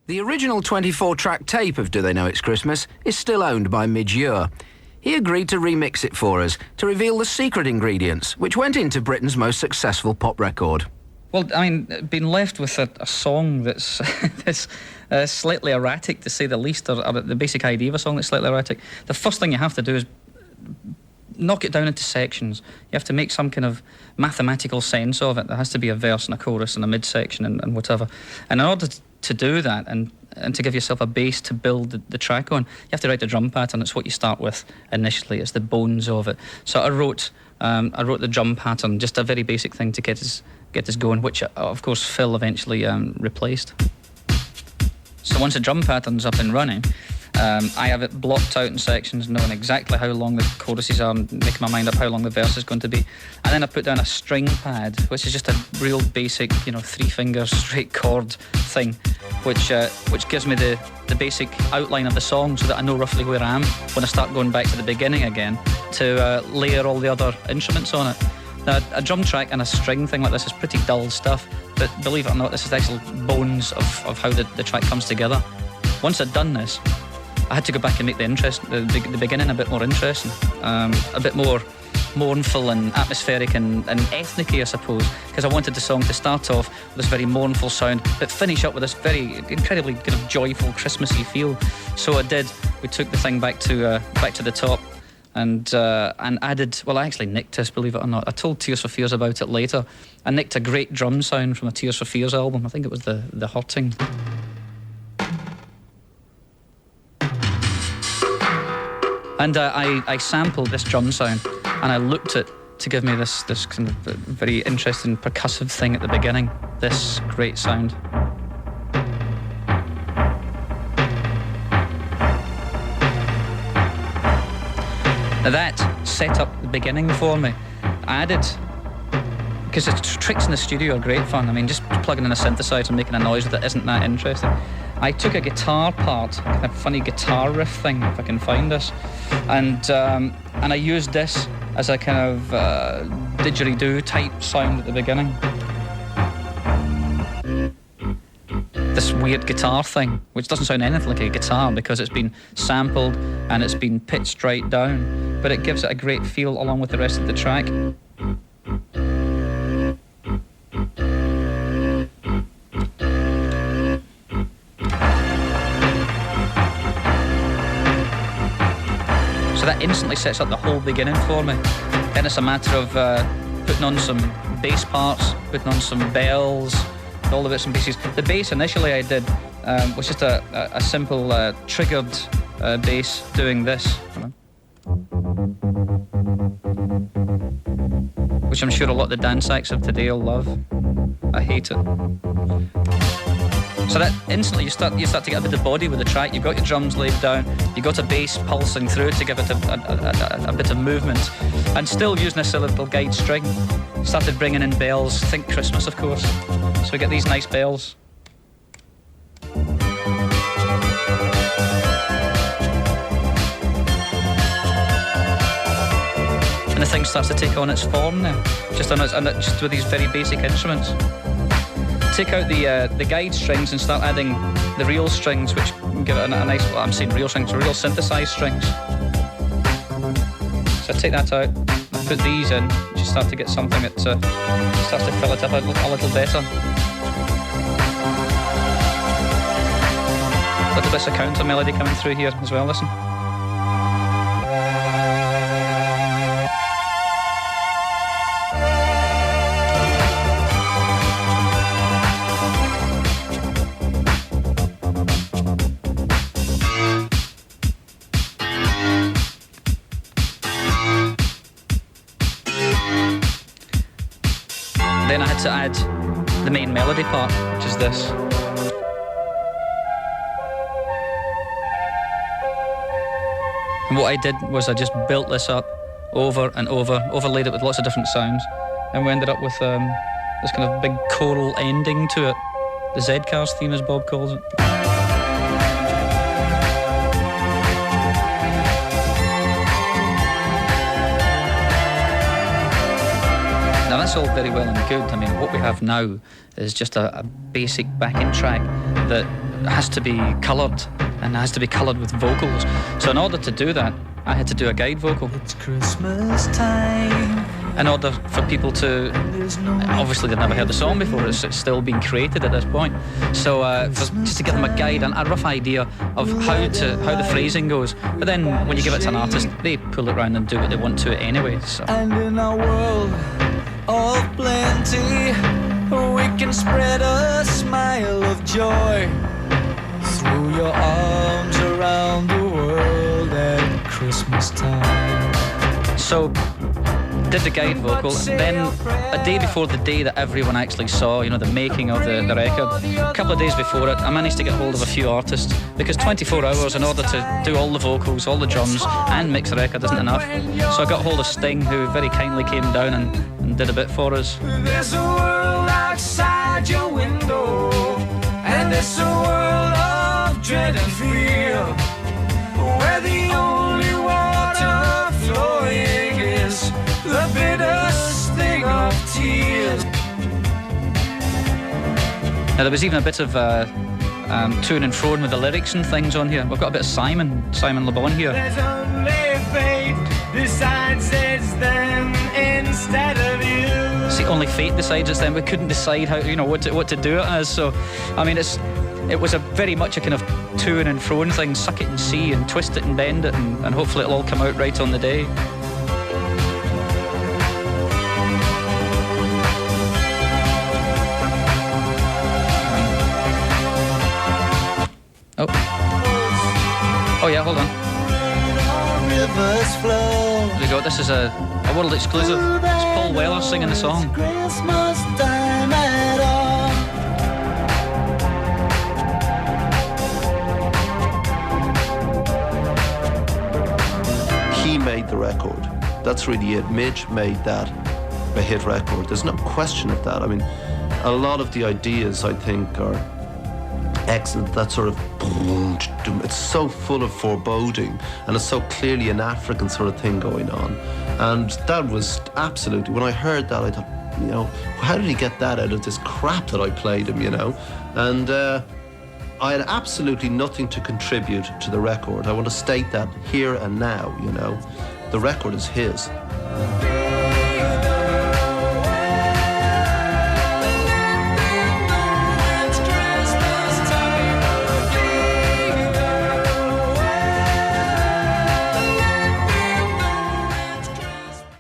The original 24-track tape of Do They Know It's Christmas is still owned by Midge Ure. He agreed to remix it for us to reveal the secret ingredients which went into Britain's most successful pop record. Well, I mean, being left with a song that's, that's slightly erratic, to say the least, or the basic idea of a song that's slightly erratic, the first thing you have to do is knock it down into sections. You have to make some kind of mathematical sense of it. There has to be a verse and a chorus and a midsection and whatever. And in order to do that and to give yourself a base to build the track on, you have to write the drum pattern. It's what you start with initially. It's the bones of it. So I wrote the drum pattern, just a very basic thing to get us going, which of course Phil eventually replaced. So once the drum pattern's up and running, I have it blocked out in sections, knowing exactly how long the choruses are and making my mind up how long the verse is going to be. And then I put down a string pad, which is just a real basic, 3-finger straight chord thing, which gives me the basic outline of the song so that I know roughly where I am when I start going back to the beginning again to layer all the other instruments on it. Now, a drum track and a string thing like this is pretty dull stuff, but believe it or not, this is the actual bones of how the track comes together. Once I'd done this, I had to go back and make the beginning a bit more interesting, a bit more mournful and atmospheric and ethnic-y, I suppose, because I wanted the song to start off with this very mournful sound, but finish up with this very incredibly kind of joyful, Christmassy feel. So I did. We took the thing back to the top and added. Well, I actually nicked this, believe it or not. I told Tears for Fears about it later. I nicked a great drum sound from a Tears for Fears album. I think it was the Hurting. And I sampled this drum sound and I looped it to give me this kind of very interesting percussive thing at the beginning, this great sound. Now that set up the beginning for me. I added, because the tricks in the studio are great fun. I mean, just plugging in a synthesizer and making a noise that isn't that interesting. I took a guitar part, a kind of funny guitar riff thing, if I can find this, and I used this as a kind of didgeridoo type sound at the beginning. This weird guitar thing, which doesn't sound anything like a guitar because it's been sampled and it's been pitched right down, but it gives it a great feel along with the rest of the track. That instantly sets up the whole beginning for me. Then it's a matter of putting on some bass parts, putting on some bells, all the bits and pieces. The bass initially I did was just a simple triggered bass doing this, which I'm sure a lot of the dance acts of today will love. I hate it. So that instantly you start to get a bit of body with the track. You've got your drums laid down, you've got a bass pulsing through it to give it a bit of movement, and still using this little guide string. Started bringing in bells, think Christmas of course. So we get these nice bells. And the thing starts to take on its form now, just with these very basic instruments. Take out the guide strings and start adding the real strings, which give it a nice, well, I'm saying real strings, real synthesized strings. So I take that out, I put these in, you start to get something that starts to fill it up a little better. Little bits of counter melody coming through here as well, listen. Then I had to add the main melody part, which is this. And what I did was I just built this up over and over, overlaid it with lots of different sounds, and we ended up with this kind of big choral ending to it. The Z-Cars theme, as Bob calls it. Now that's all very well and good. I mean, what we have now is just a basic backing track that has to be coloured, and has to be coloured with vocals. So in order to do that, I had to do a guide vocal. It's Christmas time. In order for people to, obviously they've never heard the song before, it's still being created at this point. So just to give them a guide and a rough idea of how the phrasing goes. But then when you give it to an artist, they pull it around and do what they want to it anyway. So. And in our world of plenty, we can spread a smile of joy. Throw your arms around the world at Christmas time. So did the guide vocal, then a day before the day that everyone actually saw, the making of the record, a couple of days before it, I managed to get hold of a few artists, because 24 hours in order to do all the vocals, all the drums and mix the record isn't enough. So I got hold of Sting, who very kindly came down and did a bit for us. There's a world outside your window, and there's a world of dread and fear, where the only water flowing is the bitter sting of tears. Now there was even a bit of to and fro with the lyrics and things on here. We've got a bit of Simon Le Bon here. There's only fate decides it's them instead of you. See, only fate decides it's them. We couldn't decide how, what to do it as. So, I mean, it was a very much a kind of to and fro thing. Suck it and see, and twist it and bend it, and hopefully it'll all come out right on the day. Oh yeah, hold on. There we go. This is a world exclusive. It's Paul Weller singing the song. Christmas time at all. He made the record. That's really it. Midge made that a hit record. There's no question of that. I mean, a lot of the ideas, I think, are excellent. That sort of, it's so full of foreboding, and it's so clearly an African sort of thing going on. And that was absolutely, when I heard that, I thought, how did he get that out of this crap that I played him, And I had absolutely nothing to contribute to the record. I want to state that here and now, The record is his.